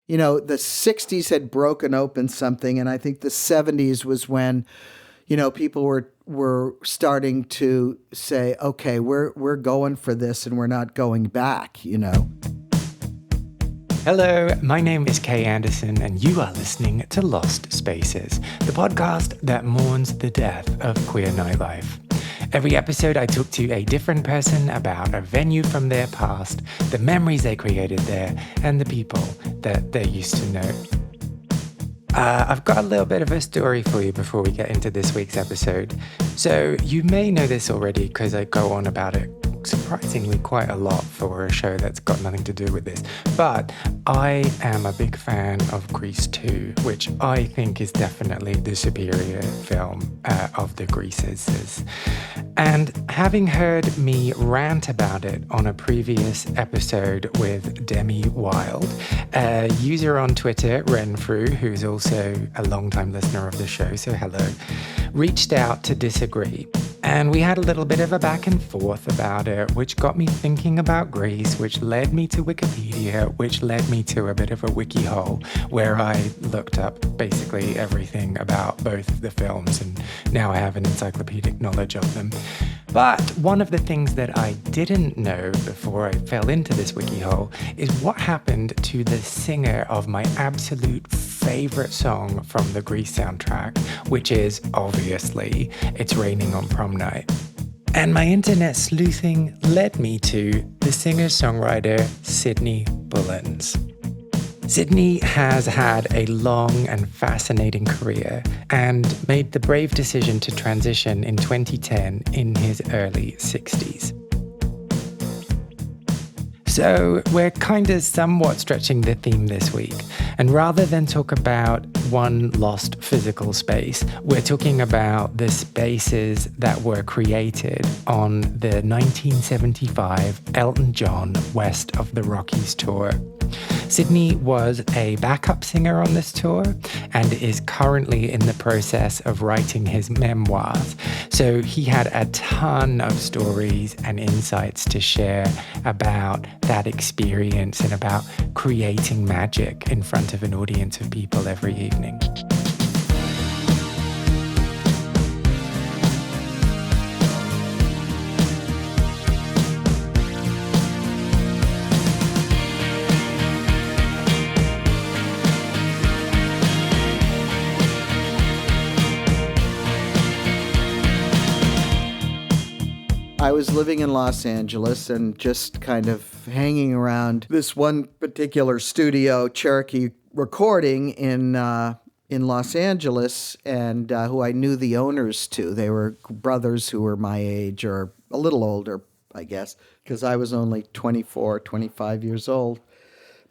The 60s had broken open something, and I think the 70s was when, people were starting to say, okay, we're going for this and we're not going back. Hello, my name is Kay Anderson, and you are listening to Lost Spaces, the podcast that mourns the death of queer nightlife. Every episode, I talk to a different person about a venue from their past, the memories they created there, and the people that they used to know. I've got a little bit of a story for you before we get into this week's episode. So you may know this already because I go on about it surprisingly quite a lot for a show that's got nothing to do with this. But I am a big fan of Grease 2, which I think is definitely the superior film of the Greases. And having heard me rant about it on a previous episode with Demi Wild, a user on Twitter, Renfrew, who's also a long-time listener of the show, so hello, reached out to disagree. And we had a little bit of a back and forth about it, which got me thinking about Grease, which led me to Wikipedia, which led me to a bit of a wiki-hole, where I looked up basically everything about both the films, and now I have an encyclopaedic knowledge of them. But one of the things that I didn't know before I fell into this wiki-hole is what happened to the singer of my absolute favorite song from the Grease soundtrack, which is, obviously, It's Raining on Prom Night. And my internet sleuthing led me to the singer-songwriter Cidny Bullens. Cidny has had a long and fascinating career and made the brave decision to transition in 2010 in his early 60s. So we're kind of somewhat stretching the theme this week. And rather than talk about one lost physical space, we're talking about the spaces that were created on the 1975 Elton John West of the Rockies Tour. Cidny was a backup singer on this tour and is currently in the process of writing his memoirs. So he had a ton of stories and insights to share about that experience and about creating magic in front of an audience of people every evening. I was living in Los Angeles and just kind of hanging around this one particular studio, Cherokee Recording in Los Angeles, and who I knew the owners to. They were brothers who were my age or a little older, I guess, because I was only 24, 25 years old.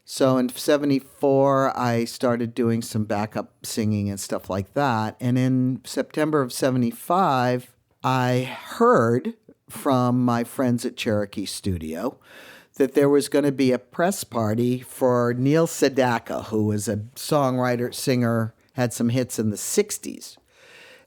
So in 74, I started doing some backup singing and stuff like that. And in September of 75, I heard from my friends at Cherokee Studio that there was going to be a press party for Neil Sedaka, who was a songwriter, singer, had some hits in the 60s.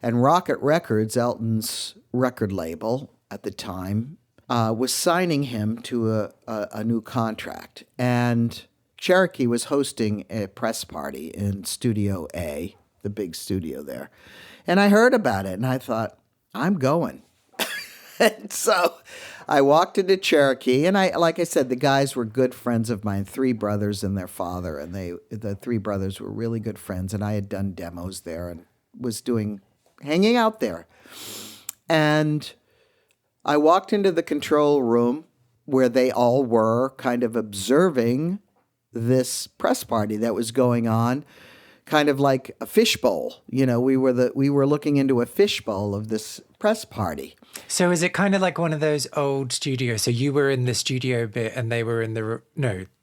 And Rocket Records, Elton's record label at the time, was signing him to a new contract. And Cherokee was hosting a press party in Studio A, the big studio there. And I heard about it, and I thought, I'm going. And so I walked into Cherokee, and like I said, the guys were good friends of mine, three brothers and their father, and the three brothers were really good friends, and I had done demos there and was hanging out there. And I walked into the control room where they all were kind of observing this press party that was going on, kind of like a fishbowl. We were looking into a fishbowl of this press party. So is it kind of like one of those old studios? So you were in the studio bit and they were in the other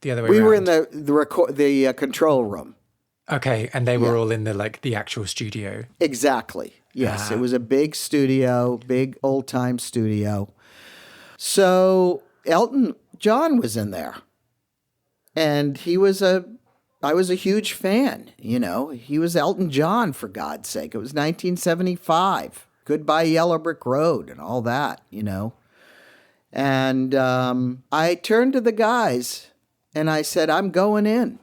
way around. We were in the control room. Okay, and they were all in the actual studio. Exactly. Yes, It was a big studio, big old-time studio. So Elton John was in there. And I was a huge fan, He was Elton John, for God's sake. It was 1975. Goodbye Yellow Brick Road and all that, And I turned to the guys and I said, I'm going in.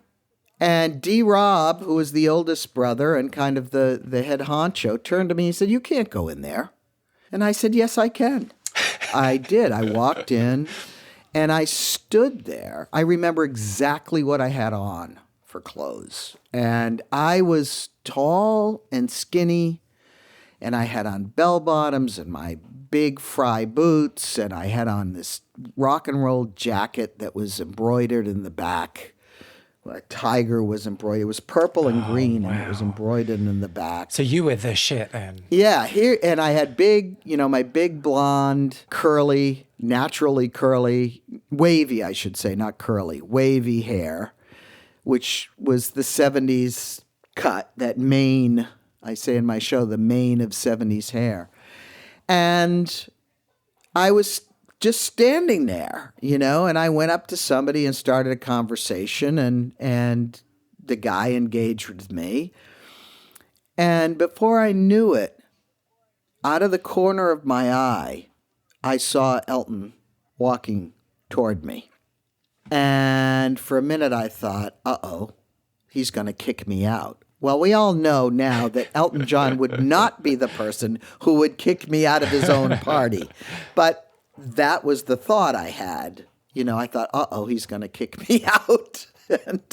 And D. Rob, who was the oldest brother and kind of the head honcho, turned to me and said, "You can't go in there." And I said, "Yes, I can." I did. I walked in and I stood there. I remember exactly what I had on for clothes. And I was tall and skinny, and I had on bell bottoms and my big fry boots, and I had on this rock and roll jacket that was embroidered in the back. A tiger was embroidered. It was purple and green, and it was embroidered in the back. So you were the shit then. Yeah, and I had big, my big blonde, curly, naturally curly, wavy, I should say, not curly, wavy hair, which was the 70s cut, that mane, I say in my show, the mane of 70s hair. And I was just standing there, and I went up to somebody and started a conversation, and the guy engaged with me. And before I knew it, out of the corner of my eye, I saw Elton walking toward me. And for a minute I thought, uh-oh, he's going to kick me out. Well, we all know now that Elton John would not be the person who would kick me out of his own party. But that was the thought I had. I thought, uh-oh, he's going to kick me out.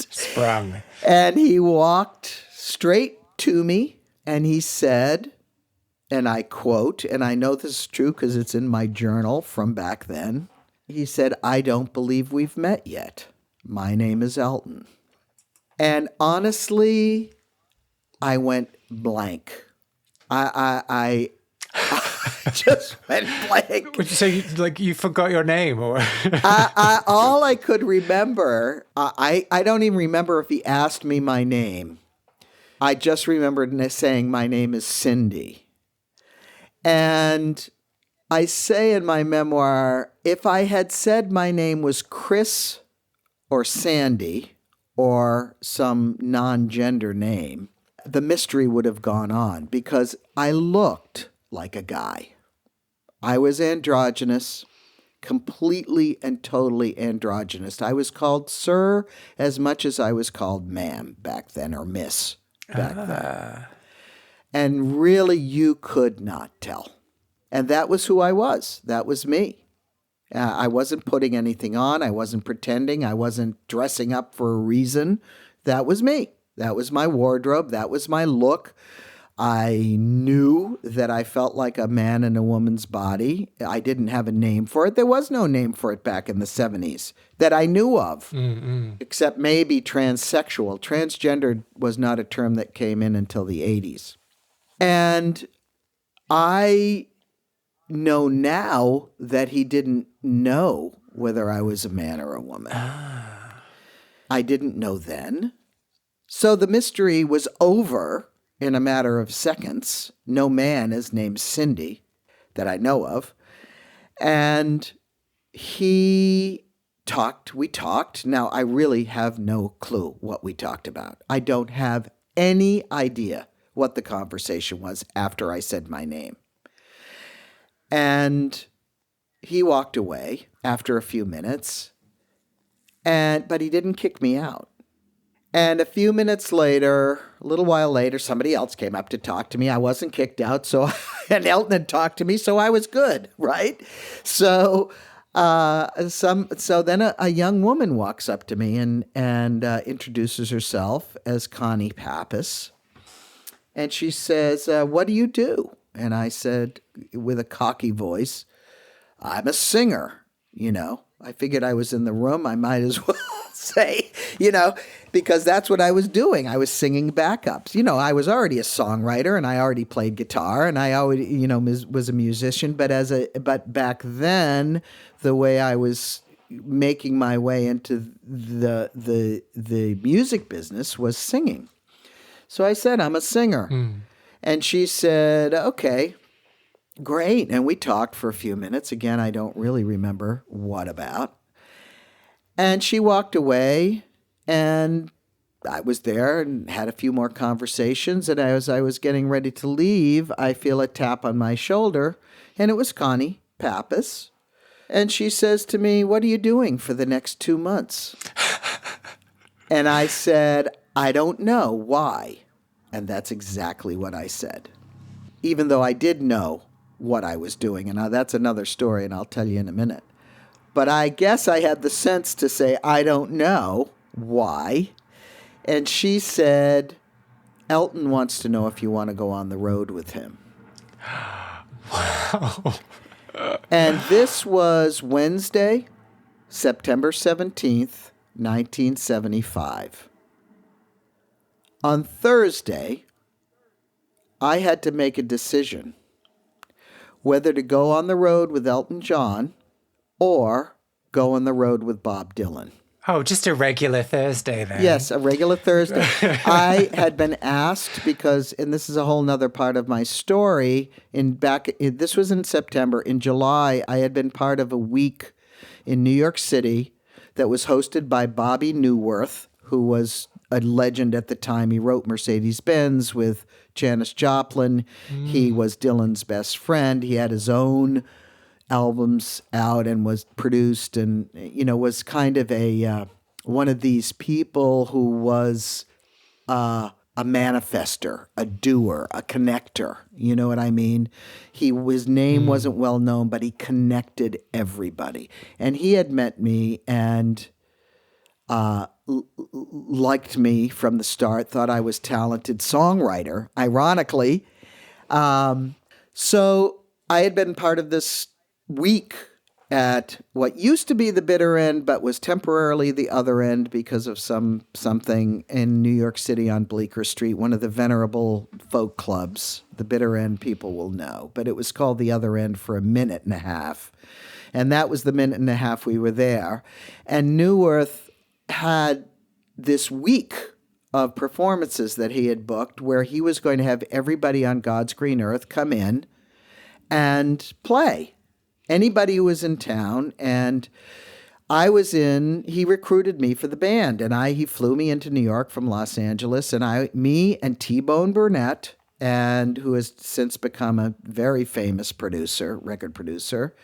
Sprung. And he walked straight to me and he said, and I quote, and I know this is true because it's in my journal from back then. He said, "I don't believe we've met yet. My name is Elton." And honestly, I went blank. I just went blank. Would you say you forgot your name, or? All I could remember, I don't even remember if he asked me my name. I just remembered saying, "My name is Cindy." And I say in my memoir, if I had said my name was Chris or Sandy or some non-gender name, the mystery would have gone on because I looked like a guy. I was androgynous, completely and totally androgynous. I was called sir as much as I was called ma'am back then, or miss back then. And really, you could not tell. And that was who I was. That was me. I wasn't putting anything on. I wasn't pretending. I wasn't dressing up for a reason. That was me. That was my wardrobe. That was my look. I knew that I felt like a man in a woman's body. I didn't have a name for it. There was no name for it back in the 70s that I knew of, except maybe transsexual. Transgender was not a term that came in until the 80s. And I know now that he didn't know whether I was a man or a woman. I didn't know then. So the mystery was over in a matter of seconds. No man is named Cindy that I know of. And we talked. Now, I really have no clue what we talked about. I don't have any idea what the conversation was after I said my name. And he walked away after a few minutes, but he didn't kick me out. And a few minutes later, a little while later, somebody else came up to talk to me. I wasn't kicked out, and Elton had talked to me, so I was good, right? So then a young woman walks up to me and introduces herself as Connie Pappas. And she says, "What do you do?" And I said, with a cocky voice, "I'm a singer." I figured I was in the room. I might as well say, because that's what I was doing. I was singing backups. I was already a songwriter and I already played guitar and I already, was a musician. But back then, the way I was making my way into the music business was singing. So I said, "I'm a singer." And she said, "Okay, great." And we talked for a few minutes. Again, I don't really remember what about. And she walked away, and I was there and had a few more conversations. And as I was getting ready to leave, I feel a tap on my shoulder, and it was Connie Pappas. And she says to me, "What are you doing for the next 2 months?" And I said, I don't know why. And that's exactly what I said. Even though I did know what I was doing. And that's another story, and I'll tell you in a minute. But I guess I had the sense to say, I don't know why. And she said, Elton wants to know if you want to go on the road with him. Wow. And this was Wednesday, September 17th, 1975. On Thursday, I had to make a decision whether to go on the road with Elton John or go on the road with Bob Dylan. Oh, just a regular Thursday then. Yes, a regular Thursday. I had been asked because, and this is a whole nother part of my story, this was in September. In July, I had been part of a week in New York City that was hosted by Bobby Newworth, who was a legend at the time. He wrote Mercedes-Benz with Janis Joplin. He was Dylan's best friend. He had his own albums out and was produced and, was kind of one of these people who was a manifester, a doer, a connector. You know what I mean? His name wasn't well known, but he connected everybody. And he had met me and liked me from the start, thought I was talented songwriter, ironically. So I had been part of this week at what used to be the bitter end, but was temporarily the other end because of something in New York City on Bleecker Street, one of the venerable folk clubs. The bitter end people will know, but it was called the other end for a minute and a half. And that was the minute and a half we were there. And Newworth had this week of performances that he had booked where he was going to have everybody on God's green earth come in and play. Anybody who was in town, and he recruited me for the band, and he flew me into New York from Los Angeles, and me and T-Bone Burnett, and who has since become a very famous record producer,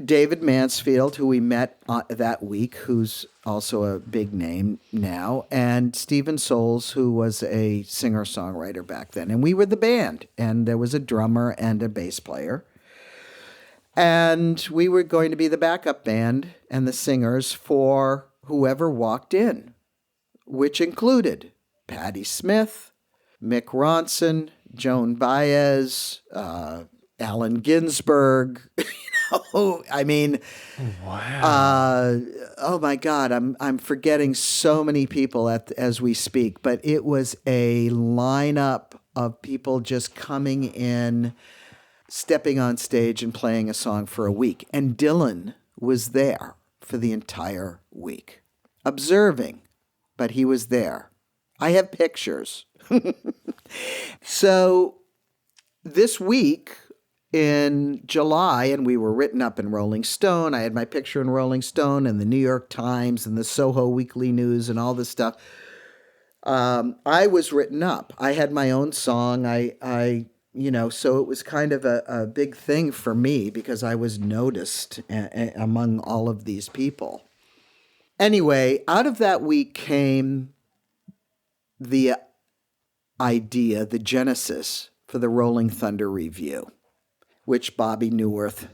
David Mansfield, who we met that week, who's also a big name now, and Stephen Souls, who was a singer-songwriter back then. And we were the band, and there was a drummer and a bass player. And we were going to be the backup band and the singers for whoever walked in, which included Patti Smith, Mick Ronson, Joan Baez, Allen Ginsberg. Wow. Oh my God, I'm forgetting so many people as we speak, but it was a lineup of people just coming in, stepping on stage and playing a song for a week. And Dylan was there for the entire week, observing, but he was there. I have pictures. So this week in July, and we were written up in Rolling Stone. I had my picture in Rolling Stone and the New York Times and the Soho Weekly News and all this stuff. I was written up. I had my own song. So it was kind of a big thing for me because I was noticed among all of these people. Anyway, out of that week came the idea, the genesis for the Rolling Thunder Review, which Bobby Newworth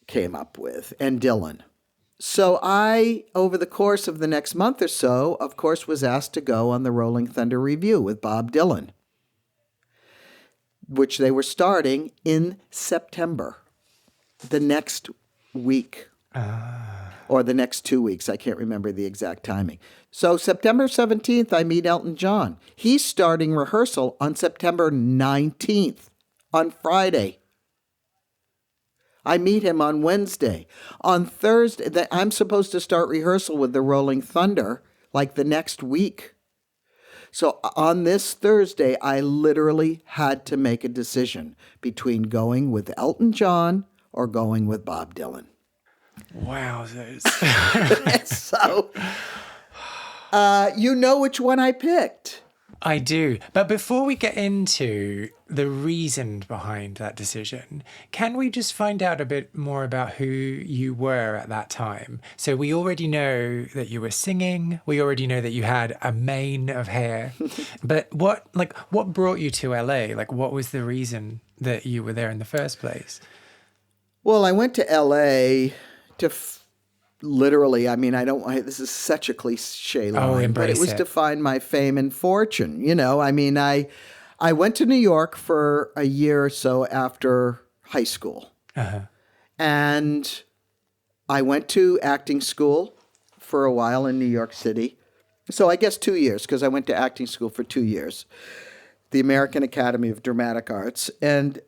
came up with, and Dylan. So I, over the course of the next month or so, of course, was asked to go on the Rolling Thunder Review with Bob Dylan, which they were starting in September, the next week, or the next 2 weeks. I can't remember the exact timing. So September 17th, I meet Elton John. He's starting rehearsal on September 19th, on Friday. I meet him on Wednesday. On Thursday, I'm supposed to start rehearsal with the Rolling Thunder like the next week. So on this Thursday, I literally had to make a decision between going with Elton John or going with Bob Dylan. Wowzers. So, you know which one I picked. I do. But before we get into the reason behind that decision, can we just find out a bit more about who you were at that time? So we already know that you were singing. We already know that you had a mane of hair. But what brought you to LA? Like, what was the reason that you were there in the first place? Well, I went to LA to literally, I mean, this is such a cliche line, but it was to find my fame and fortune. You know, I mean, I went to New York for a year or so after high school. And I went to acting school for a while in New York City. So I guess 2 years, because I went to acting school for 2 years, the American Academy of Dramatic Arts. And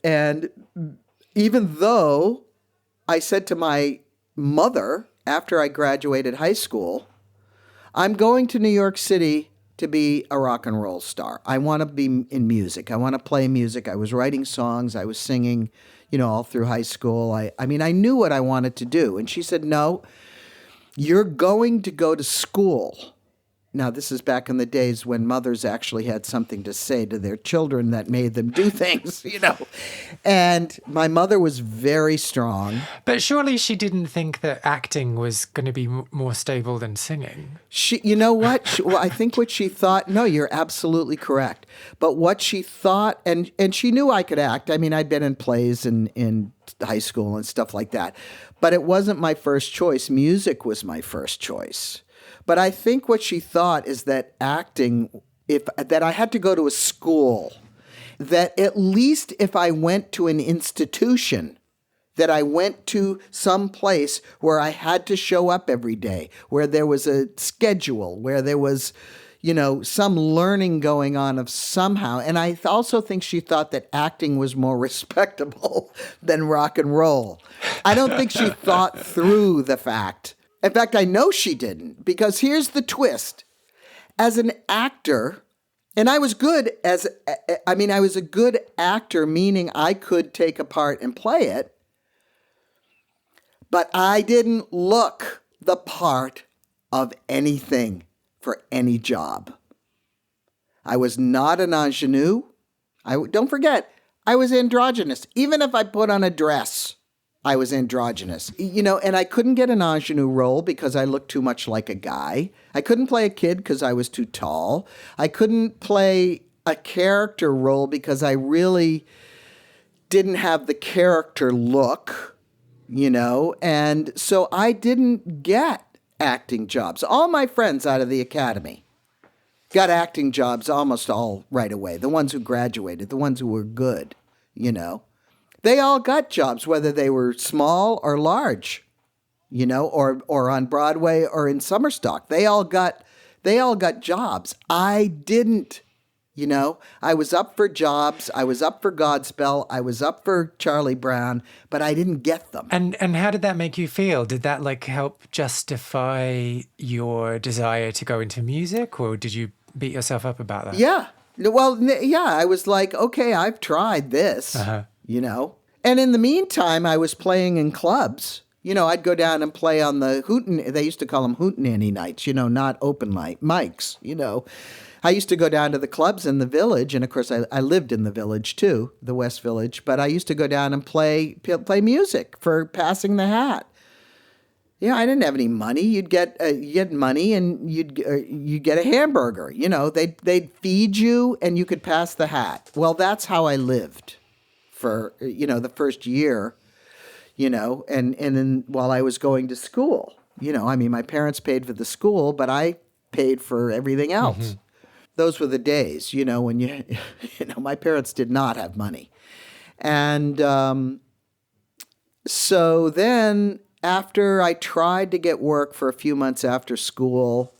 even though I said to my mother after I graduated high school, I'm going to New York City to be a rock and roll star. I want to be in music. I want to play music. I was writing songs. I was singing, all through high school. I mean, I knew what I wanted to do. And she said, no, you're going to go to school. Now, this is back in the days when mothers actually had something to say to their children that made them do things, And my mother was very strong. But surely she didn't think that acting was going to be more stable than singing. You know what? Well, I think what she thought, no, you're absolutely correct. But what she thought, and she knew I could act. I mean, I'd been in plays in high school and stuff like that. But it wasn't my first choice. Music was my first choice. But I think what she thought is that acting, that I had to go to a school, that at least if I went to an institution, that I went to some place where I had to show up every day, where there was a schedule, where there was, some learning going on of somehow. And I also think she thought that acting was more respectable than rock and roll. I don't think she thought through the fact. In fact, I know she didn't, because here's the twist. As an actor, and I was a good actor, meaning I could take a part and play it, but I didn't look the part of anything for any job. I was not an ingenue. Don't forget, I was androgynous. Even if I put on a dress, I was androgynous, and I couldn't get an ingenue role because I looked too much like a guy. I couldn't play a kid because I was too tall. I couldn't play a character role because I really didn't have the character look, and so I didn't get acting jobs. All my friends out of the academy got acting jobs almost all right away. The ones who graduated, the ones who were good, They all got jobs, whether they were small or large, or on Broadway or in summer stock. They all got jobs. I didn't, I was up for jobs. I was up for Godspell. I was up for Charlie Brown, but I didn't get them. And how did that make you feel? Did that help justify your desire to go into music, or did you beat yourself up about that? Yeah. Well, yeah, I was like, okay, I've tried this. And in the meantime, I was playing in clubs. I'd go down and play on the they used to call them hootenanny nights, not open mics, I used to go down to the clubs in the Village, and of course I lived in the Village too, the West Village, but I used to go down and play music for passing the hat. I didn't have any money. You'd get money, and you'd get a hamburger. They'd feed you, and you could pass the hat. Well, that's how I lived for, the first year, and then while I was going to school, my parents paid for the school, but I paid for everything else. Mm-hmm. Those were the days, when my parents did not have money. And so then after I tried to get work for a few months after school,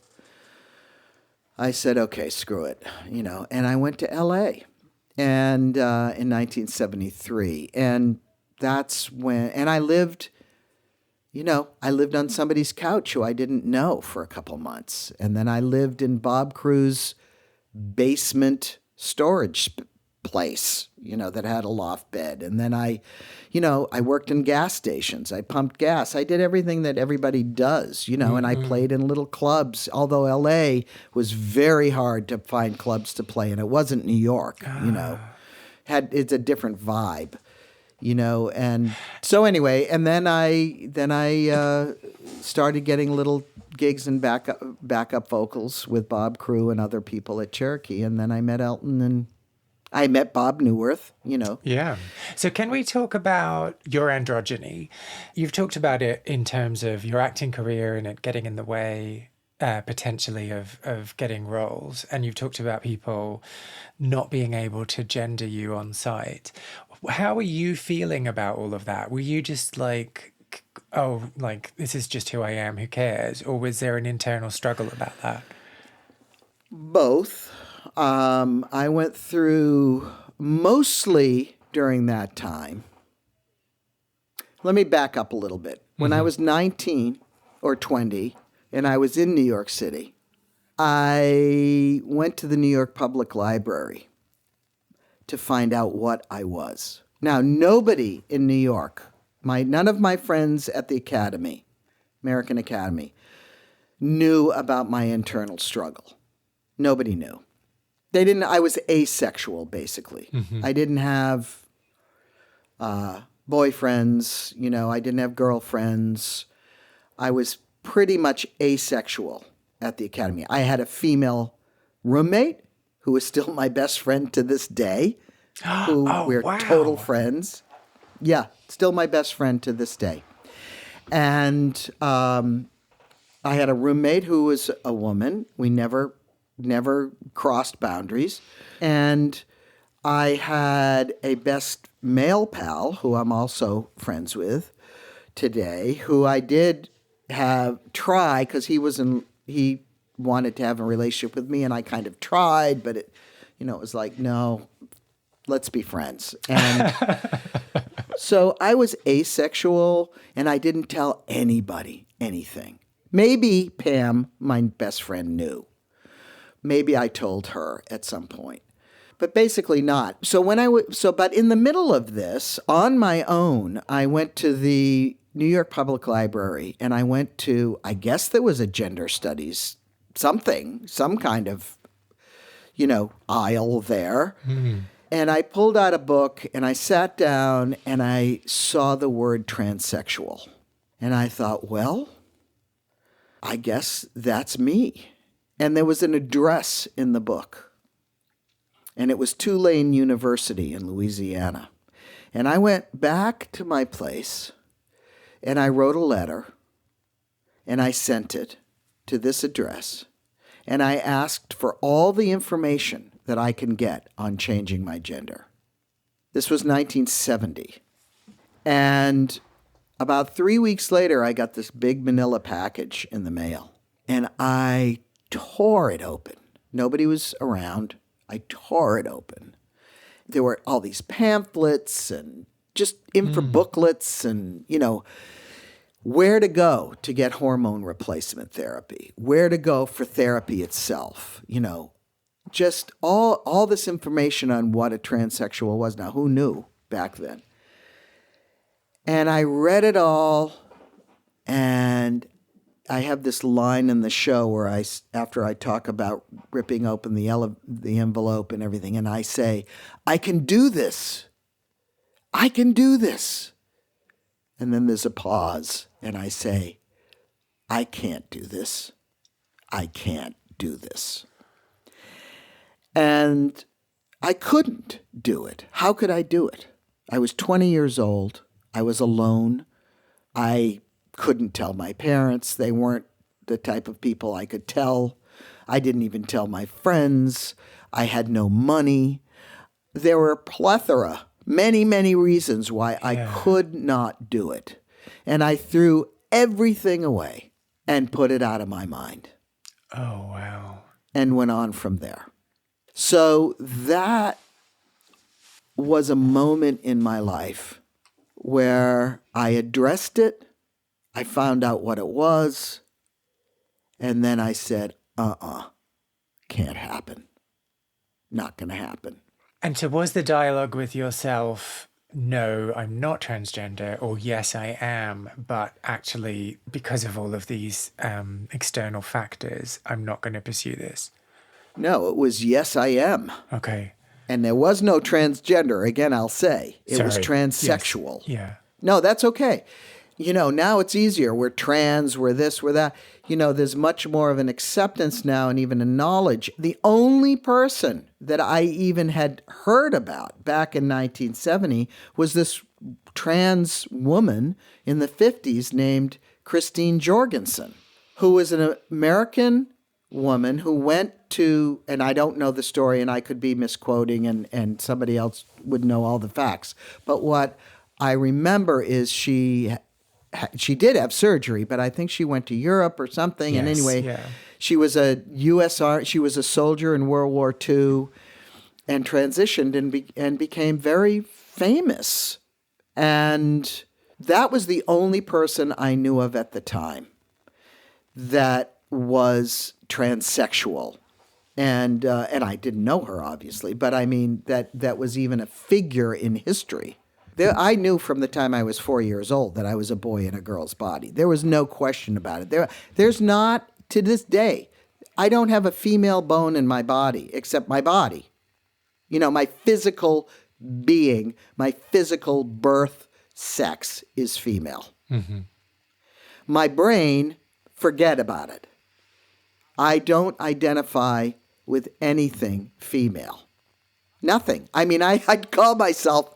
I said, okay, screw it, and I went to LA. And in 1973, and that's when, and I lived on somebody's couch who I didn't know for a couple months, and then I lived in Bob Crew's basement storage place, that had a loft bed. And then I worked in gas stations. I pumped gas. I did everything that everybody does, and I played in little clubs, although LA was very hard to find clubs to play in. It wasn't New York, it's a different vibe, and so anyway, and then I started getting little gigs and backup vocals with Bob Crew and other people at Cherokee. And then I met Elton and I met Bob Newirth, Yeah. So can we talk about your androgyny? You've talked about it in terms of your acting career and it getting in the way, potentially, of getting roles. And you've talked about people not being able to gender you on site. How are you feeling about all of that? Were you just like, oh, like, this is just who I am, who cares? Or was there an internal struggle about that? Both. I went through mostly during that time. Let me back up a little bit. When I was 19 or 20 and I was in New York City, I went to the New York Public Library to find out what I was. Now, nobody in New York, none of my friends at the Academy, American Academy, knew about my internal struggle. Nobody knew. They didn't. I was asexual, basically. I didn't have boyfriends. I didn't have girlfriends. I was pretty much asexual at the Academy. I had a female roommate who is still my best friend to this day. We're total friends. Yeah, still my best friend to this day. And I had a roommate who was a woman. We never crossed boundaries. And I had a best male pal who I'm also friends with today, who I did try because he wanted to have a relationship with me, and I kind of tried, but it was like, no, let's be friends. And so I was asexual, and I didn't tell anybody anything. Maybe Pam, my best friend, knew. Maybe I told her at some point, but basically not. So but in the middle of this, on my own, I went to the New York Public Library, and I went to, I guess there was a gender studies, some kind of, aisle there. And I pulled out a book and I sat down and I saw the word transsexual. And I thought, well, I guess that's me. And there was an address in the book. And it was Tulane University in Louisiana. And I went back to my place and I wrote a letter and I sent it to this address. And I asked for all the information that I can get on changing my gender. This was 1970. And about 3 weeks later, I got this big manila package in the mail. And I tore it open. Nobody was around. I tore it open. There were all these pamphlets and just info booklets and, where to go to get hormone replacement therapy, where to go for therapy itself, just all this information on what a transsexual was. Now, who knew back then? And I read it all, and I have this line in the show where after I talk about ripping open the envelope and everything, and I say, I can do this. I can do this. And then there's a pause, and I say, I can't do this. I can't do this. And I couldn't do it. How could I do it? I was 20 years old. I was alone. I couldn't tell my parents. They weren't the type of people I could tell. I didn't even tell my friends. I had no money. There were a plethora, many, many reasons why I could not do it. And I threw everything away and put it out of my mind. Oh, wow. And went on from there. So that was a moment in my life where I addressed it. I found out what it was. And then I said, can't happen. Not going to happen. And so was the dialogue with yourself, no, I'm not transgender, or yes, I am, but actually, because of all of these external factors, I'm not going to pursue this? No, it was yes, I am. Okay. And there was no transgender. Again, I'll say it was Sorry. transsexual. Yes. Yeah. No, that's okay. Now it's easier. We're trans, we're this, we're that. There's much more of an acceptance now and even a knowledge. The only person that I even had heard about back in 1970 was this trans woman in the 50s named Christine Jorgensen, who was an American woman who went to, and I don't know the story and I could be misquoting and somebody else would know all the facts. But what I remember is she did have surgery, but I think she went to Europe or something. Yes, and anyway, yeah. she was she was a soldier in World War II and transitioned and became very famous. And that was the only person I knew of at the time that was transsexual. And I didn't know her, obviously, but I mean that was even a figure in history. I knew from the time I was 4 years old that I was a boy in a girl's body. There was no question about it. There's not, to this day, I don't have a female bone in my body except my body. My physical being, my physical birth sex is female. Mm-hmm. My brain, forget about it. I don't identify with anything female. Nothing. I mean, I'd call myself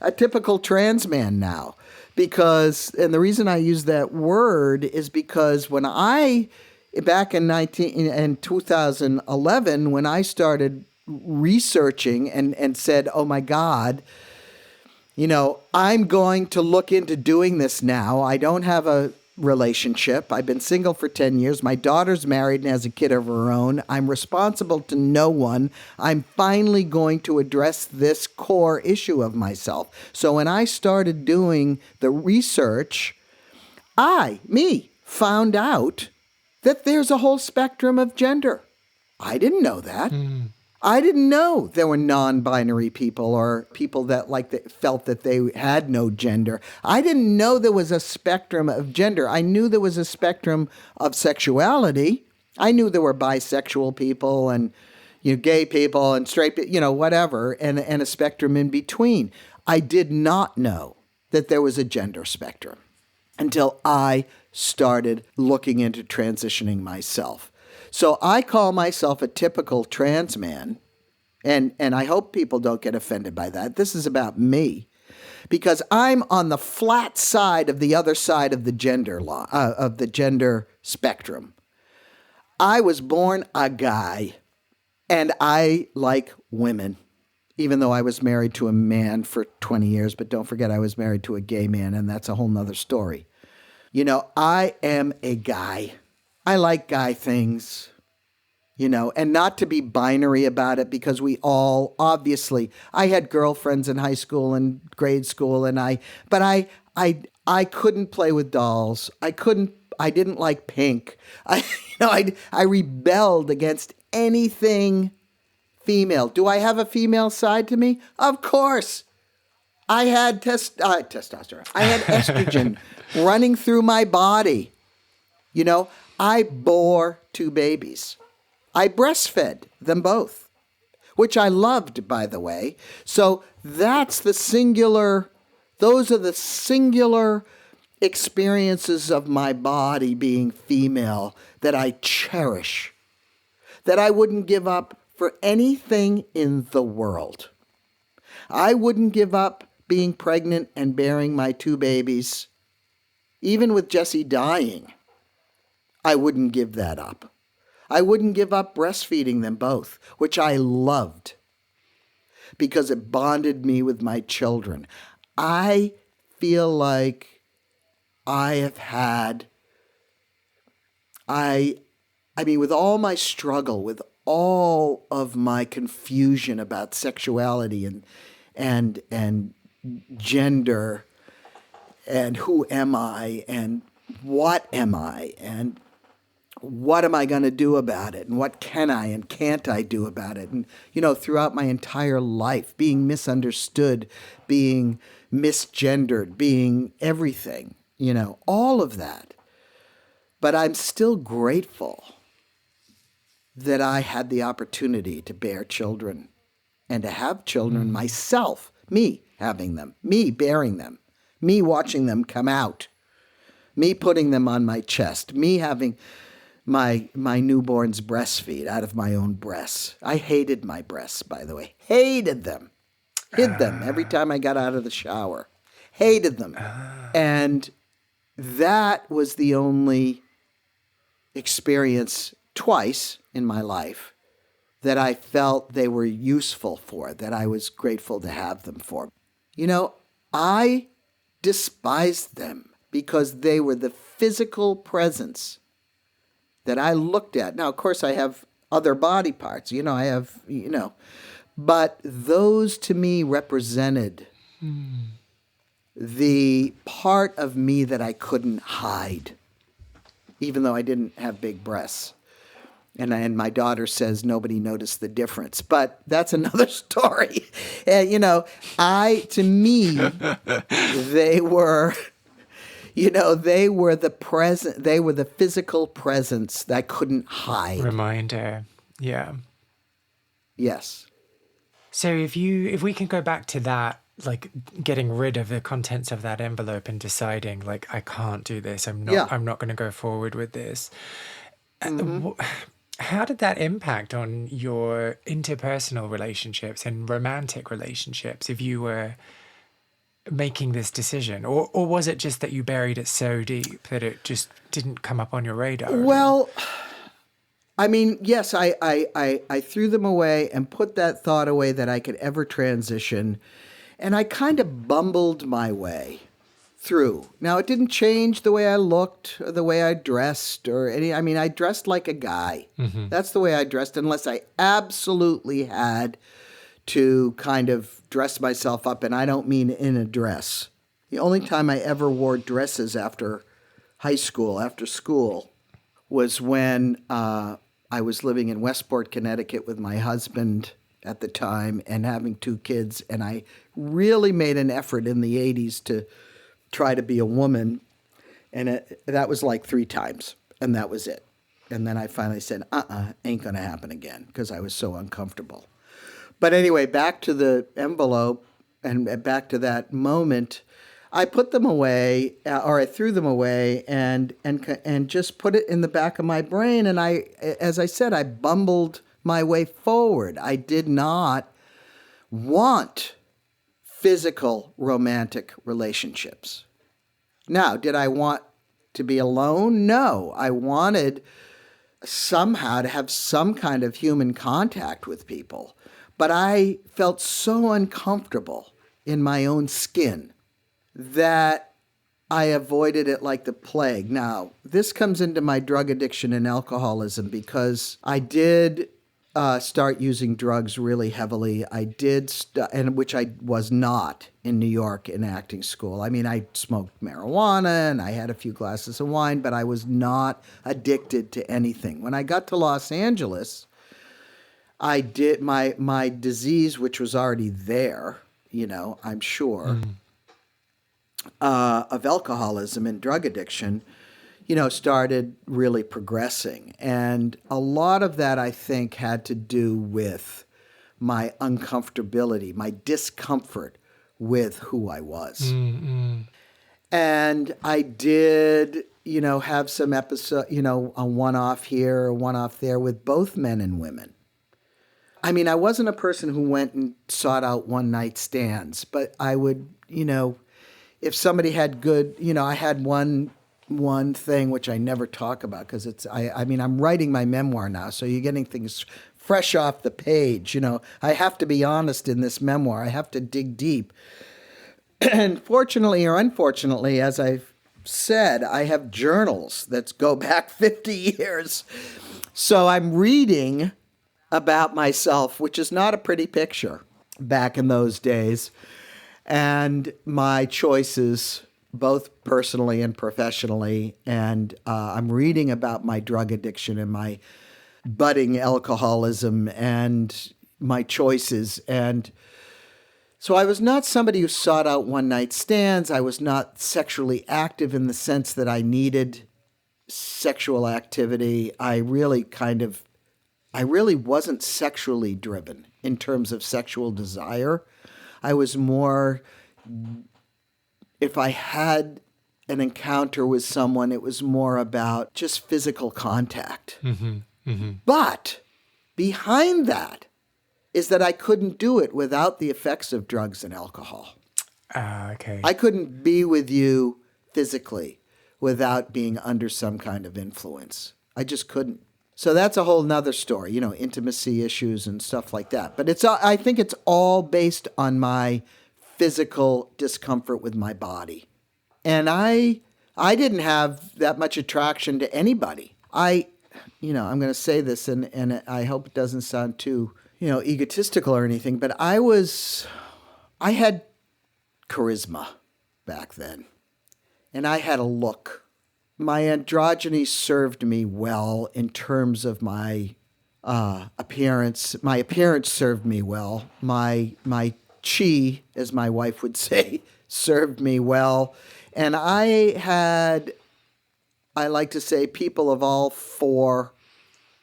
a typical trans man now and the reason I use that word is because when back in 2011, when I started researching and said, oh my God, I'm going to look into doing this now. I don't have a relationship. I've been single for 10 years. My daughter's married and has a kid of her own. I'm responsible to no one. I'm finally going to address this core issue of myself. So when I started doing the research, me, found out that there's a whole spectrum of gender. I didn't know that. I didn't know there were non-binary people or people that felt that they had no gender. I didn't know there was a spectrum of gender. I knew there was a spectrum of sexuality. I knew there were bisexual people and gay people and straight, whatever, and a spectrum in between. I did not know that there was a gender spectrum until I started looking into transitioning myself. So I call myself a typical trans man, and I hope people don't get offended by that. This is about me, because I'm on the flat side of the other side of the gender spectrum. I was born a guy, and I like women, even though I was married to a man for 20 years. But don't forget, I was married to a gay man, and that's a whole nother story. I am a guy. I like guy things, and not to be binary about it, because we all, obviously, I had girlfriends in high school and grade school, but I couldn't play with dolls. I didn't like pink. I rebelled against anything female. Do I have a female side to me? Of course. I had testosterone. I had estrogen running through my body. I bore 2 babies. I breastfed them both, which I loved, by the way. So those are the singular experiences of my body being female that I cherish, that I wouldn't give up for anything in the world. I wouldn't give up being pregnant and bearing my 2 babies. Even with Jesse dying, I wouldn't give that up. I wouldn't give up breastfeeding them both, which I loved, because it bonded me with my children. I feel like I have had, with all my struggle, with all of my confusion about sexuality and gender and who am I and what am I and what am I going to do about it? And what can I and can't I do about it? And, throughout my entire life, being misunderstood, being misgendered, being everything, all of that. But I'm still grateful that I had the opportunity to bear children and to have children myself, me having them, me bearing them, me watching them come out, me putting them on my chest, me having my newborns breastfeed out of my own breasts. I hated my breasts, by the way. Hated them. Hid them every time I got out of the shower. Hated them. And that was the only experience twice in my life that I felt they were useful for, that I was grateful to have them for. I despised them because they were the physical presence that I looked at. Now, of course, I have other body parts, but those to me represented the part of me that I couldn't hide, even though I didn't have big breasts. And my daughter says nobody noticed the difference, but that's another story. To me, they were, they were the physical presence that I couldn't hide. Reminder, yeah. Yes. So if we can go back to that, like getting rid of the contents of that envelope and deciding, like, I can't do this. I'm not going to go forward with this. How did that impact on your interpersonal relationships and romantic relationships if you were making this decision? Or was it just that you buried it so deep that it just didn't come up on your radar? Well, I mean, yes, I threw them away and put that thought away that I could ever transition. And I kind of bumbled my way through. Now, it didn't change the way I looked or the way I dressed I dressed like a guy. Mm-hmm. That's the way I dressed, unless I absolutely had to kind of dress myself up. And I don't mean in a dress. The only time I ever wore dresses after high school, after school, was when I was living in Westport, Connecticut with my husband at the time and having 2 kids. And I really made an effort in the 80s to try to be a woman. And that was like 3 times. And that was it. And then I finally said, ain't going to happen again, because I was so uncomfortable. But anyway, back to the envelope and back to that moment, I put them away, or I threw them away and just put it in the back of my brain. And as I said, I bumbled my way forward. I did not want physical romantic relationships. Now, did I want to be alone? No. I wanted somehow to have some kind of human contact with people. But I felt so uncomfortable in my own skin that I avoided it like the plague. Now, this comes into my drug addiction and alcoholism, because I did start using drugs really heavily. I did, and which I was not in New York in acting school. I mean, I smoked marijuana and I had a few glasses of wine, but I was not addicted to anything. When I got to Los Angeles, I did my disease, which was already there, I'm sure, of alcoholism and drug addiction, started really progressing. And a lot of that, I think, had to do with my uncomfortability, my discomfort with who I was. Mm-hmm. And I did, have some episode, a one-off here, a one-off there with both men and women. I mean, I wasn't a person who went and sought out one-night stands, but I would, if somebody had good, I had one thing which I never talk about, because I'm writing my memoir now, so you're getting things fresh off the page. I have to be honest in this memoir. I have to dig deep. And fortunately or unfortunately, as I've said, I have journals that go back 50 years. So I'm reading about myself, which is not a pretty picture back in those days, and my choices both personally and professionally. And I'm reading about my drug addiction and my budding alcoholism and my choices. And so I was not somebody who sought out one-night stands. I was not sexually active in the sense that I needed sexual activity. I really wasn't sexually driven in terms of sexual desire. I was more, if I had an encounter with someone, it was more about just physical contact. Mm-hmm. Mm-hmm. But behind that is that I couldn't do it without the effects of drugs and alcohol. Okay. I couldn't be with you physically without being under some kind of influence. I just couldn't. So that's a whole nother story, intimacy issues and stuff like that. But I think it's all based on my physical discomfort with my body. And I didn't have that much attraction to anybody. I'm going to say this, and I hope it doesn't sound too, egotistical or anything, but I had charisma back then, and I had a look. My androgyny served me well in terms of my appearance. My appearance served me well. My chi, as my wife would say, served me well. And I like to say, people of all four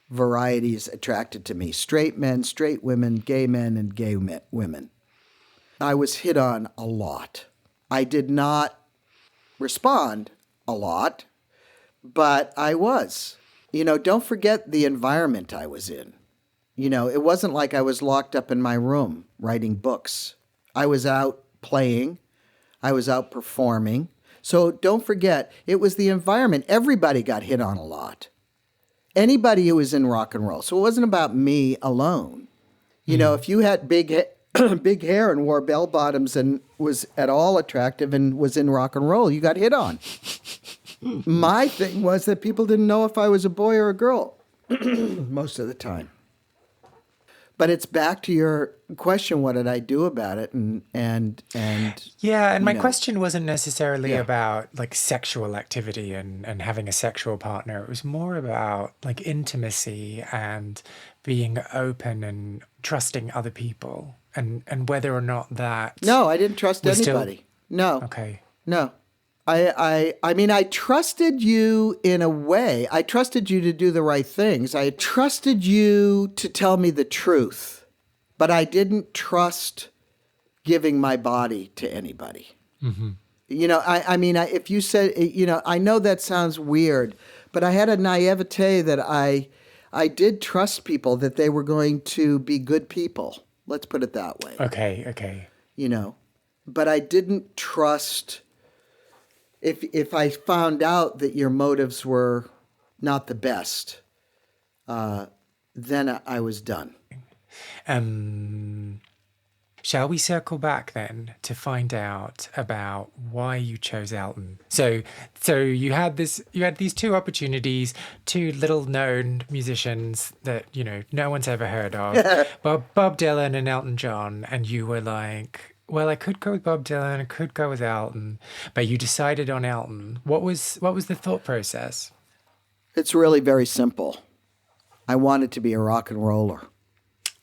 varieties attracted to me: straight men, straight women, gay men, and gay women. I was hit on a lot. I did not respond a lot, but I was. Don't forget the environment I was in. It wasn't like I was locked up in my room writing books. I was out playing. I was out performing. So don't forget, it was the environment. Everybody got hit on a lot. Anybody who was in rock and roll. So it wasn't about me alone. If you had big hair and wore bell bottoms and was at all attractive and was in rock and roll, you got hit on. My thing was that people didn't know if I was a boy or a girl most of the time. But it's back to your question, what did I do about it? And yeah, and my question wasn't necessarily about like sexual activity and having a sexual partner. It was more about like intimacy and being open and trusting other people and whether or not that... No, I didn't trust anybody. No. Okay. No. I trusted you in a way. I trusted you to do the right things. I trusted you to tell me the truth, but I didn't trust giving my body to anybody. Mm-hmm. If you said, I know that sounds weird, but I had a naivete that I did trust people, that they were going to be good people. Let's put it that way. Okay. But I didn't trust... If I found out that your motives were not the best, then I was done. Shall we circle back then to find out about why you chose Elton? So you had these two opportunities, two little known musicians that no one's ever heard of, Bob Dylan and Elton John, and you were like, well, I could go with Bob Dylan, I could go with Elton, but you decided on Elton. What was the thought process? It's really very simple. I wanted to be a rock and roller.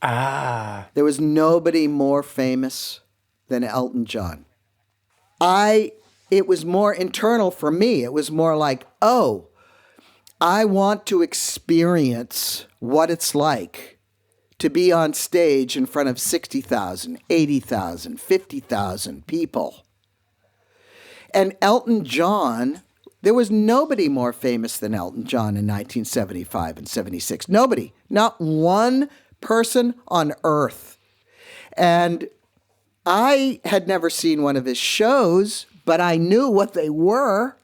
Ah. There was nobody more famous than Elton John. It was more internal for me. It was more like, I want to experience what it's like to be on stage in front of 60,000, 80,000, 50,000 people. And Elton John, there was nobody more famous than Elton John in 1975 and 76. Nobody. Not one person on earth. And I had never seen one of his shows, but I knew what they were.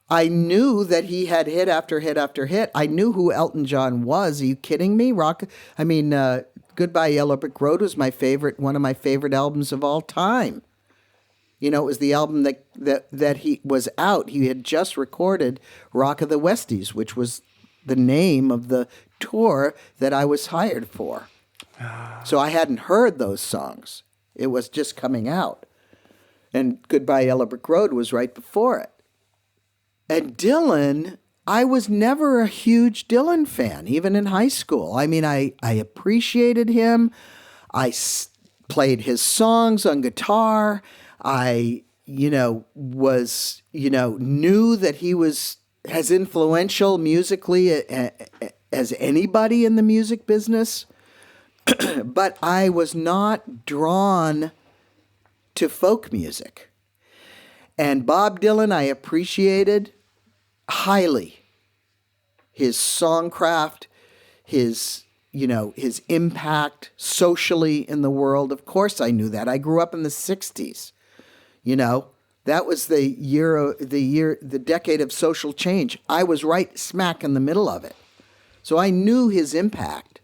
I knew that he had hit after hit after hit. I knew who Elton John was. Are you kidding me? Goodbye Yellow Brick Road was one of my favorite albums of all time. It was the album that he was out. He had just recorded Rock of the Westies, which was the name of the tour that I was hired for. So I hadn't heard those songs. It was just coming out. And Goodbye Yellow Brick Road was right before it. And Dylan, I was never a huge Dylan fan, even in high school. I mean, I appreciated him. I played his songs on guitar. I, was, knew that he was as influential musically as anybody in the music business. But I was not drawn to folk music. And Bob Dylan, I appreciated highly his songcraft, his impact socially in the world. Of course I knew that. I grew up in the 60s. That was the decade of social change. I was right smack in the middle of it. So I knew his impact,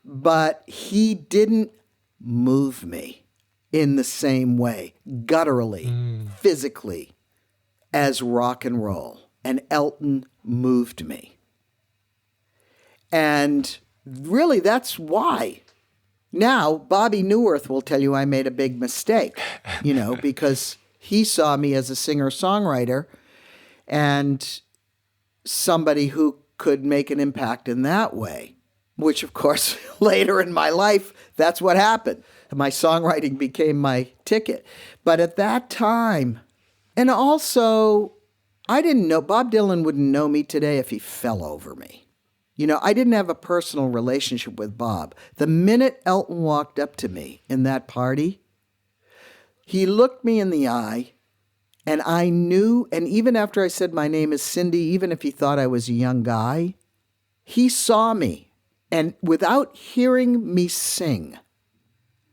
but he didn't move me in the same way, gutturally, physically, as rock and roll. And Elton moved me. And really, that's why. Now, Bobby Newirth will tell you I made a big mistake, because he saw me as a singer-songwriter and somebody who could make an impact in that way, which, of course, later in my life, that's what happened. My songwriting became my ticket. But at that time, and also, I didn't know, Bob Dylan wouldn't know me today if he fell over me. I didn't have a personal relationship with Bob. The minute Elton walked up to me in that party, he looked me in the eye, and I knew, and even after I said my name is Cindy, even if he thought I was a young guy, he saw me. And without hearing me sing,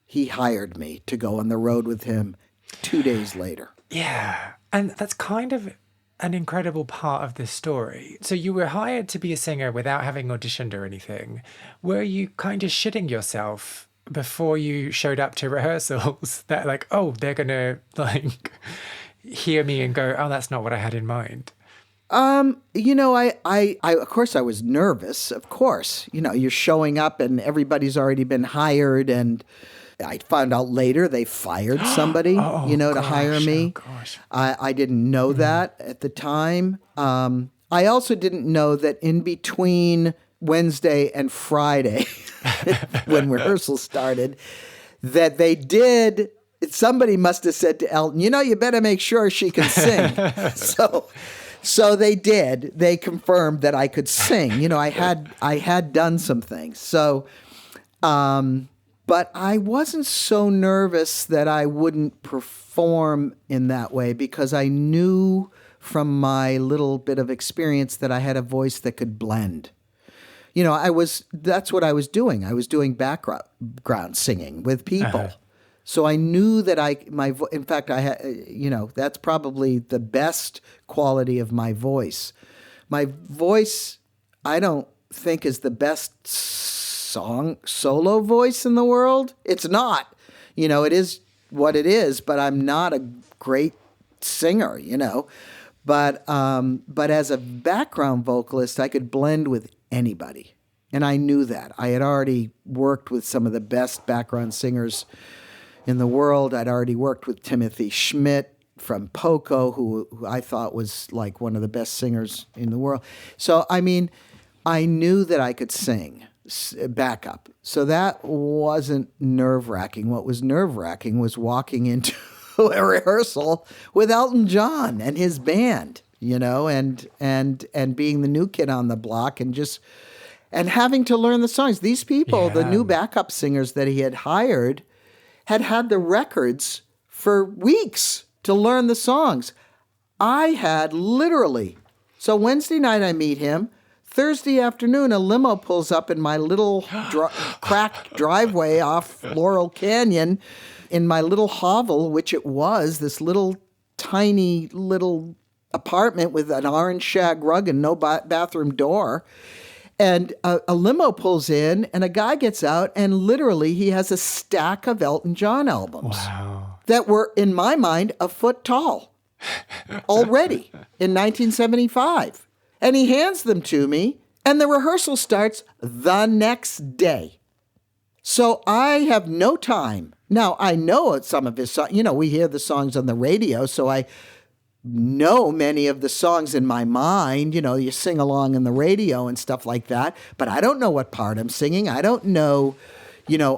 he hired me to go on the road with him 2 days later. Yeah. And that's kind of an incredible part of this story. So you were hired to be a singer without having auditioned or anything. Were you kind of shitting yourself before you showed up to rehearsals that they're going to hear me and go, oh, that's not what I had in mind? I of course I was nervous, of course. You're showing up and everybody's already been hired, and I found out later they fired somebody, to hire me. Oh, gosh. I didn't know that at the time. I also didn't know that in between Wednesday and Friday, when rehearsal started, that somebody must have said to Elton, you better make sure she can sing. So they did. They confirmed that I could sing. I had done some things. So, but I wasn't so nervous that I wouldn't perform in that way, because I knew from my little bit of experience that I had a voice that could blend. That's what I was doing. I was doing background singing with people. Uh-huh. So I knew that in fact, I had, that's probably the best quality of my voice. My voice, I don't think, is the best solo voice in the world. It's not. It is what it is, but I'm not a great singer, But as a background vocalist, I could blend with anybody. And I knew that. I had already worked with some of the best background singers in the world. I'd already worked with Timothy Schmidt from Poco, who I thought was like one of the best singers in the world. So, I knew that I could sing backup. So that wasn't nerve-wracking. What was nerve-wracking was walking into a rehearsal with Elton John and his band, and being the new kid on the block and having to learn the songs. These people, the new backup singers that he had hired, had the records for weeks to learn the songs. I had literally. So Wednesday night I meet him. Thursday afternoon, a limo pulls up in my little cracked driveway off Laurel Canyon in my little hovel, which it was, this little tiny little apartment with an orange shag rug and no bathroom door. And a limo pulls in, and a guy gets out, and literally he has a stack of Elton John albums. Wow. That were, in my mind, a foot tall already in 1975. And he hands them to me, and the rehearsal starts the next day. So I have no time Now, I know some of his songs. We hear the songs on the radio, so I know many of the songs in my mind. You sing along in the radio and stuff like that, but I don't know what part I'm singing. I don't know,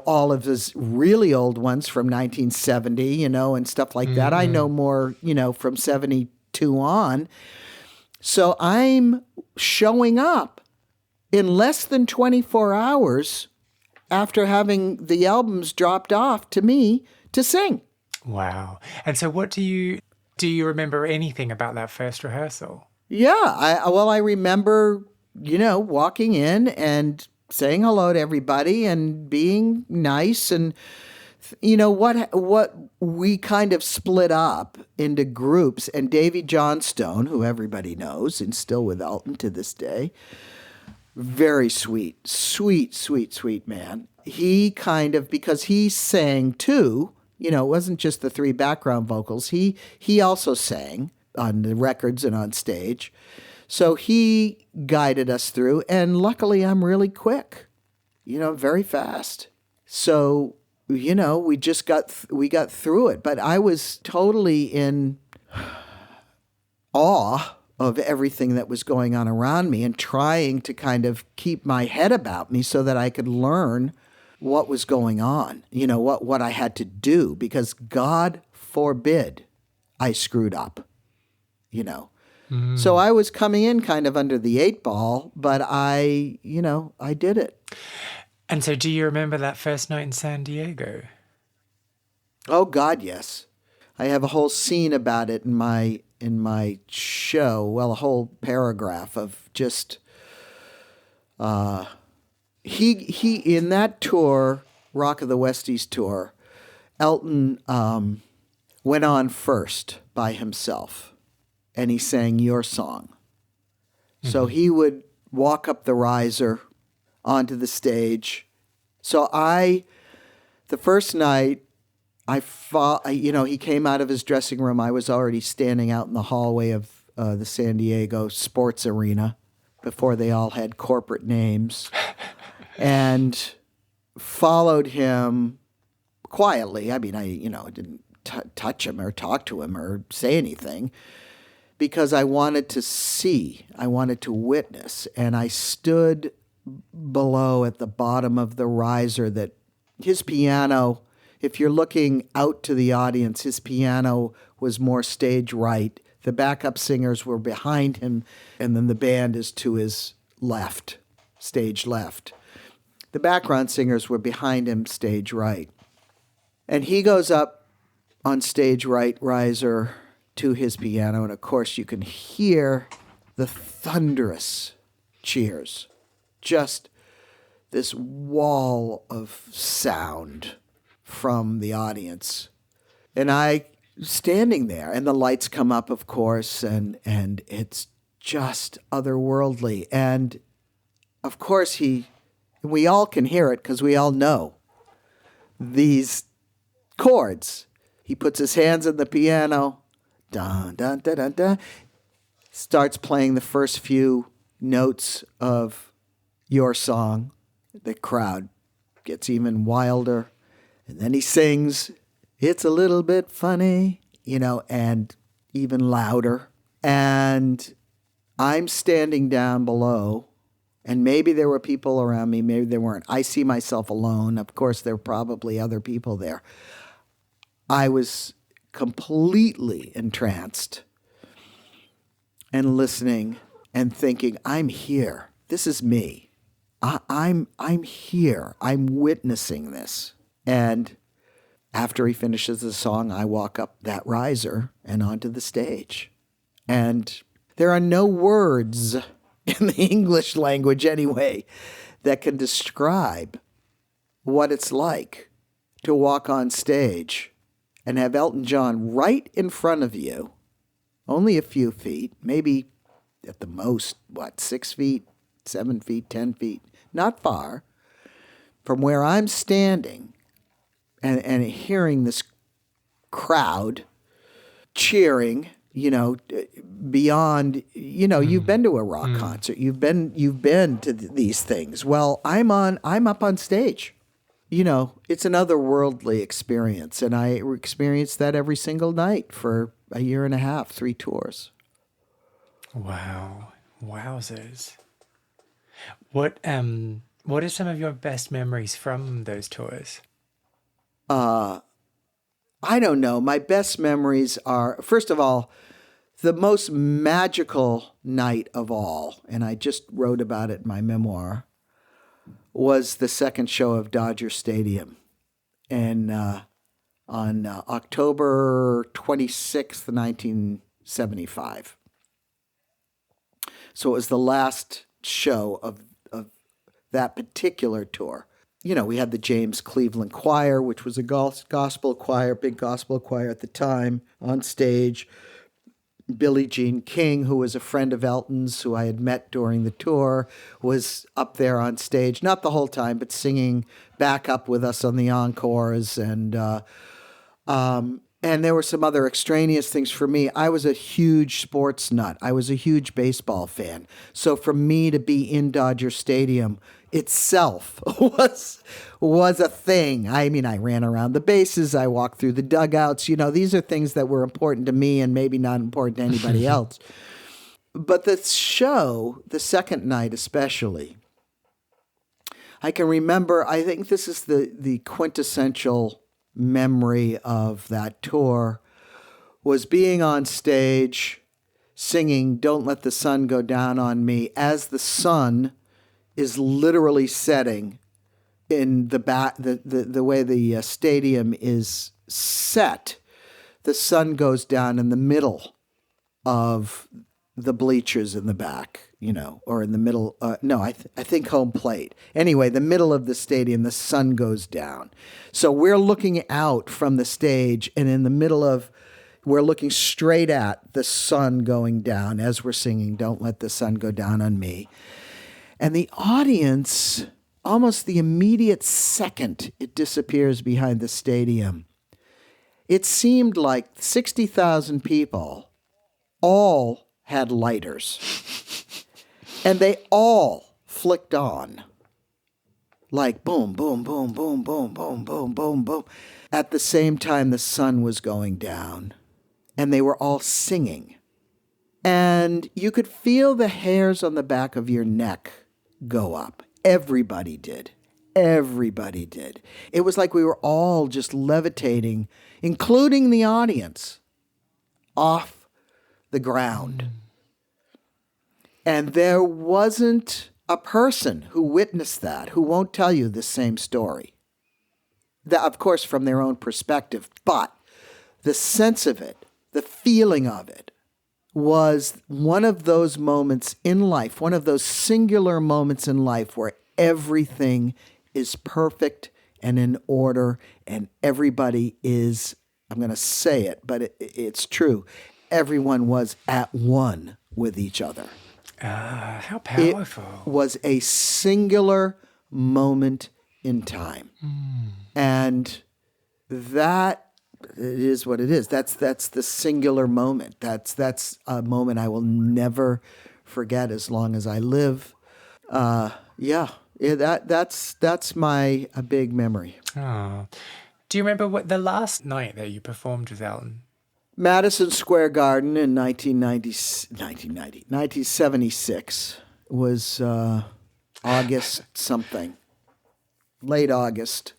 all of his really old ones from 1970, and stuff like that. I know more, from 72 on. So I'm showing up in less than 24 hours after having the albums dropped off to me to sing. Wow. And so what do you remember anything about that first rehearsal? Yeah. I remember, walking in and saying hello to everybody and being nice. And, what we kind of split up into groups. And Davy Johnstone, who everybody knows and still with Elton to this day, very sweet man. He kind of, because he sang too, it wasn't just the three background vocals. He also sang on the records and on stage. So he guided us through. And luckily, I'm really quick, very fast. So, we got through it. But I was totally in awe of everything that was going on around me and trying to kind of keep my head about me so that I could learn what was going on, what I had to do, because God forbid I screwed up, So I was coming in kind of under the 8 ball, but I did it. And so do you remember that first night in San Diego? Oh, God, yes. I have a whole scene about it in my show. Well, a whole paragraph of just he in that tour, Rock of the Westies tour, Elton went on first by himself, and he sang Your Song. Mm-hmm. So he would walk up the riser onto the stage. So the first night, he came out of his dressing room. I was already standing out in the hallway of the San Diego sports arena before they all had corporate names, and followed him quietly. I mean, I didn't touch him or talk to him or say anything, because I wanted to see, I wanted to witness, and I stood below at the bottom of the riser that his piano. If you're looking out to the audience, his piano was more stage right. The backup singers were behind him, and then the band is to his left, stage left. The background singers were behind him, stage right. And he goes up on stage right riser to his piano, and of course you can hear the thunderous cheers. Just this wall of sound from the audience. And I standing there, and the lights come up, of course, and it's just otherworldly. And of course we all can hear it because we all know these chords. He puts his hands on the piano, dun, dun, dun, dun, dun, starts playing the first few notes of Your Song. The crowd gets even wilder. And then he sings, It's a Little Bit Funny, and even louder. And I'm standing down below, and maybe there were people around me, maybe there weren't. I see myself alone. Of course, there were probably other people there. I was completely entranced and listening and thinking, I'm here. This is me. I'm here. I'm witnessing this. And after he finishes the song, I walk up that riser and onto the stage. And there are no words in the English language anyway that can describe what it's like to walk on stage and have Elton John right in front of you, only a few feet, maybe at the most, 6 feet, 7 feet, 10 feet, not far from where I'm standing, and hearing this crowd cheering, beyond, you've been to a rock concert, you've been to these things. Well, I'm up on stage, it's an otherworldly experience. And I experienced that every single night for a year and a half, 3 tours. Wow. Wowzers. What are some of your best memories from those tours? I don't know. My best memories are, first of all, the most magical night of all, and I just wrote about it in my memoir, was the second show of Dodger Stadium. And on October 26th, 1975. So it was the last show of that particular tour. We had the James Cleveland Choir, which was a gospel choir, big gospel choir at the time, on stage. Billie Jean King, who was a friend of Elton's, who I had met during the tour, was up there on stage, not the whole time, but singing back up with us on the encores. And there were some other extraneous things for me. I was a huge sports nut. I was a huge baseball fan. So for me to be in Dodger Stadium itself was a thing. I mean, I ran around the bases. I walked through the dugouts. These are things that were important to me and maybe not important to anybody else. But the show, the second night especially, I can remember, I think this is the quintessential memory of that tour, was being on stage singing "Don't Let the Sun Go Down on Me" as the sun is literally setting in the back, the way the stadium is set. The sun goes down in the middle of the bleachers in the back, or in the middle. I think home plate. Anyway, the middle of the stadium, the sun goes down. So we're looking out from the stage, and in the middle we're looking straight at the sun going down as we're singing "Don't Let the Sun Go Down on Me." And the audience, almost the immediate second it disappears behind the stadium, it seemed like 60,000 people all had lighters. And they all flicked on. Like boom, boom, boom, boom, boom, boom, boom, boom, boom. At the same time the sun was going down. And they were all singing. And you could feel the hairs on the back of your neck go up. Everybody did. Everybody did. It was like we were all just levitating, including the audience, off the ground. And there wasn't a person who witnessed that who won't tell you the same story. That, of course, from their own perspective, but the sense of it, the feeling of it, was one of those moments in life, one of those singular moments in life where everything is perfect and in order, and everybody is, I'm going to say it, but it's true, everyone was at one with each other. How powerful. It was a singular moment in time. And that it is what it is. That's the singular moment. That's a moment I will never forget as long as I live. That's my a big memory. Oh. Do you remember what the last night that you performed with Elton? Madison Square Garden in 1976 was August something, late August.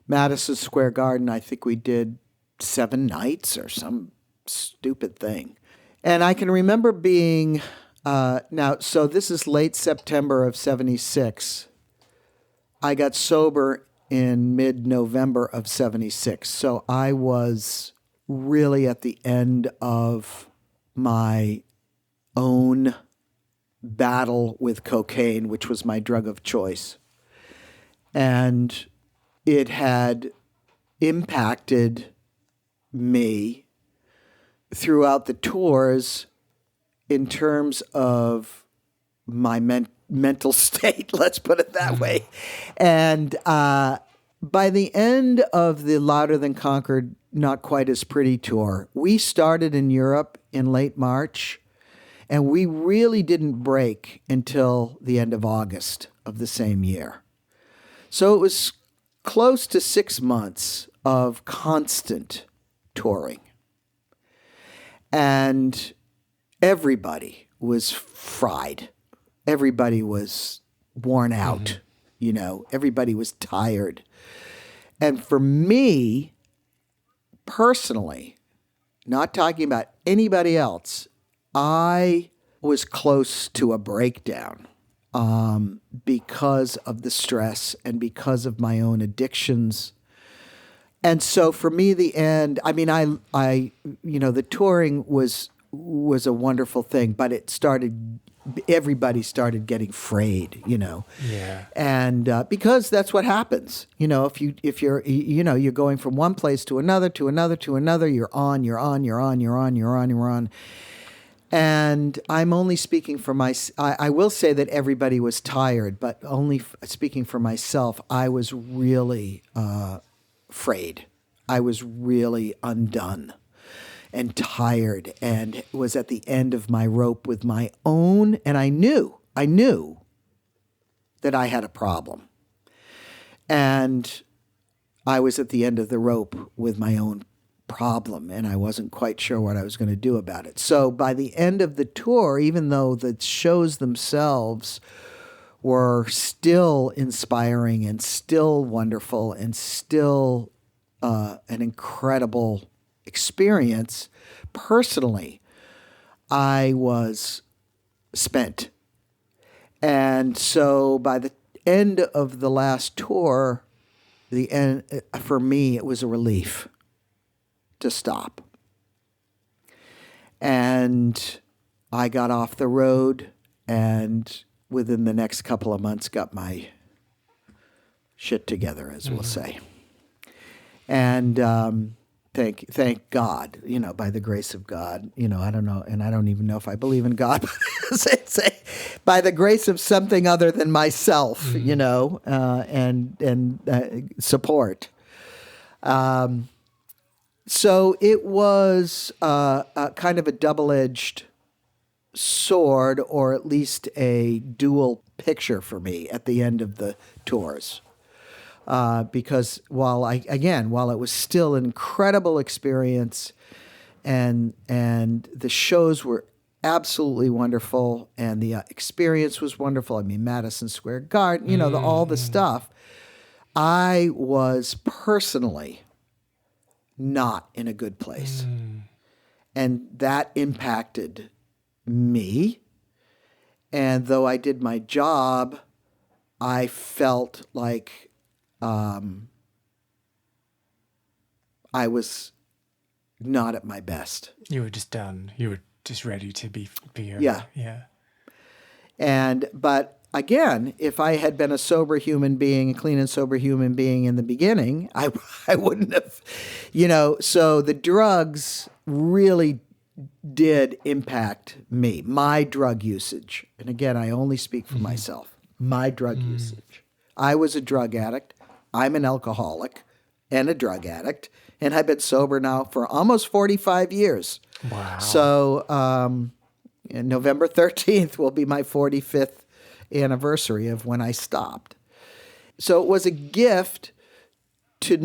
Madison Square Garden, I think we did 7 nights or some stupid thing. And I can remember being, so this is late September of 76. I got sober in mid-November of 76. So I was really at the end of my own battle with cocaine, which was my drug of choice. And it had impacted me throughout the tours in terms of my mental state, let's put it that way. And by the end of the Louder Than Conquered, Not Quite As Pretty tour, we started in Europe in late March, and we really didn't break until the end of August of the same year. So it was close to 6 months of constant touring. And everybody was fried. Everybody was worn out, everybody was tired. And for me, personally, not talking about anybody else, I was close to a breakdown because of the stress and because of my own addictions. And so for me, the end, the touring was a wonderful thing, but everybody started getting frayed, Yeah. And because that's what happens, if you're going from one place to another, you're on. And I'm only speaking for I will say that everybody was tired, but only speaking for myself, I was really frayed. I was really undone and tired, and was at the end of my rope with my own, and I knew that I had a problem. And I was at the end of the rope with my own problem, and I wasn't quite sure what I was going to do about it. So by the end of the tour, even though the shows themselves were still inspiring and still wonderful and still an incredible experience, personally, I was spent. And so by the end of the last tour, for me, it was a relief to stop. And I got off the road, and within the next couple of months got my shit together, as we'll say. And thank God, by the grace of God, I don't know, and I don't even know if I believe in God, but say by the grace of something other than myself, and support. So it was a kind of a double-edged sword, or at least a dual picture for me at the end of the tours. Because while it was still an incredible experience, and the shows were absolutely wonderful, and the experience was wonderful. I mean, Madison Square Garden, all the stuff. I was personally not in a good place, and that impacted me. And though I did my job, I felt like I was not at my best. You were just done. You were just ready to be over. Yeah. But again, if I had been a sober human being, a clean and sober human being in the beginning, I wouldn't have, so the drugs really did impact me, my drug usage. And again, I only speak for myself, my drug usage. I was a drug addict. I'm an alcoholic and a drug addict, and I've been sober now for almost 45 years. Wow. So November 13th will be my 45th anniversary of when I stopped. So it was a gift to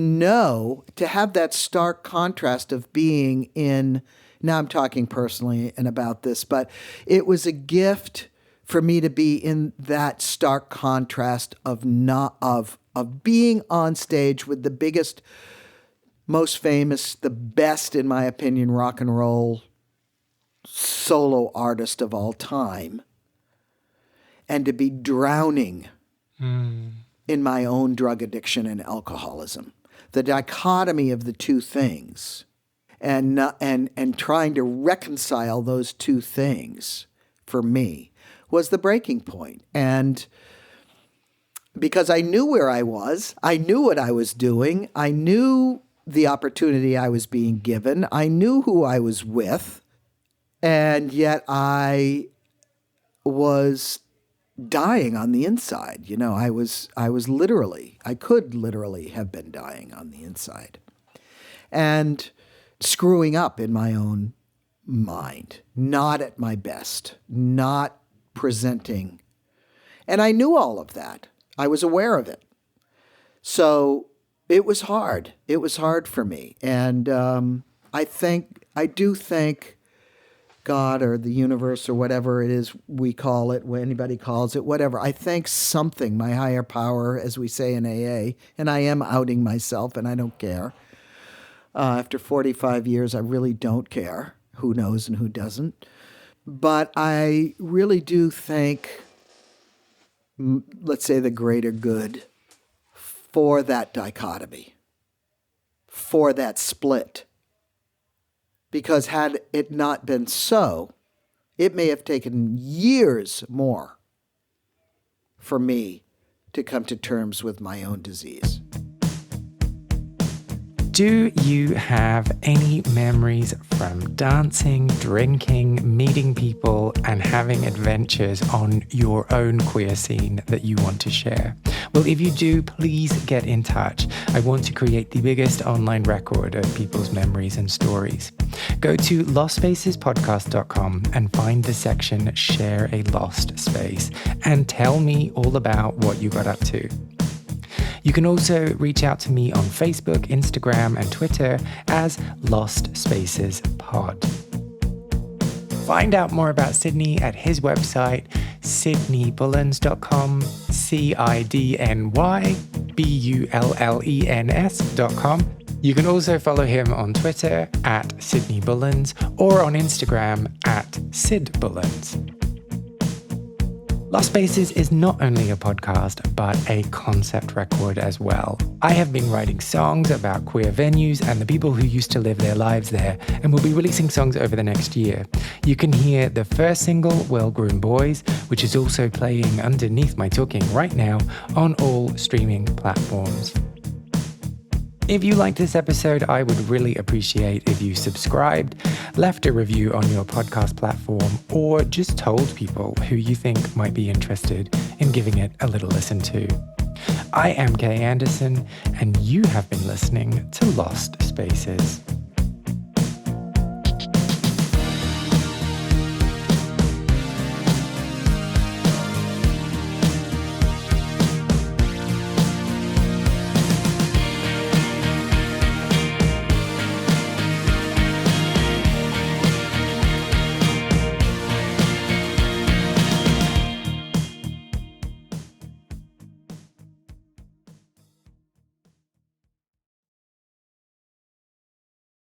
have that stark contrast of being in, now I'm talking personally and about this, but it was a gift for me to be in that stark contrast of being on stage with the biggest, most famous, the best, in my opinion, rock and roll solo artist of all time, and to be drowning in my own drug addiction and alcoholism. The dichotomy of the two things, and trying to reconcile those two things, for me, was the breaking point. And because I knew where I was, I knew what I was doing, I knew the opportunity I was being given, I knew who I was with, and yet I was dying on the inside. I could literally have been dying on the inside, and screwing up in my own mind, not at my best, not presenting. And I knew all of that. I was aware of it. So It was hard. It was hard for me. And I do think God or the universe or whatever it is we call it, when anybody calls it, whatever. I think something, my higher power, as we say in AA, and I am outing myself and I don't care. After 45 years, I really don't care who knows and who doesn't. But I really do think, let's say, the greater good for that dichotomy, for that split. Because had it not been so, it may have taken years more for me to come to terms with my own disease. Do you have any memories from dancing, drinking, meeting people, and having adventures on your own queer scene that you want to share? Well, if you do, please get in touch. I want to create the biggest online record of people's memories and stories. Go to lostspacespodcast.com and find the section Share a Lost Space and tell me all about what you got up to. You can also reach out to me on Facebook, Instagram, and Twitter as Lost Spaces Pod. Find out more about Cidny at his website, cidnybullens.com, CIDNYBULLENS.com. You can also follow him on Twitter at Cidny Bullens or on Instagram at CidBullens. Lost Spaces is not only a podcast, but a concept record as well. I have been writing songs about queer venues and the people who used to live their lives there, and will be releasing songs over the next year. You can hear the first single, Well Groomed Boys, which is also playing underneath my talking right now on all streaming platforms. If you liked this episode, I would really appreciate if you subscribed, left a review on your podcast platform, or just told people who you think might be interested in giving it a little listen to. I am Kay Anderson, and you have been listening to Lost Spaces.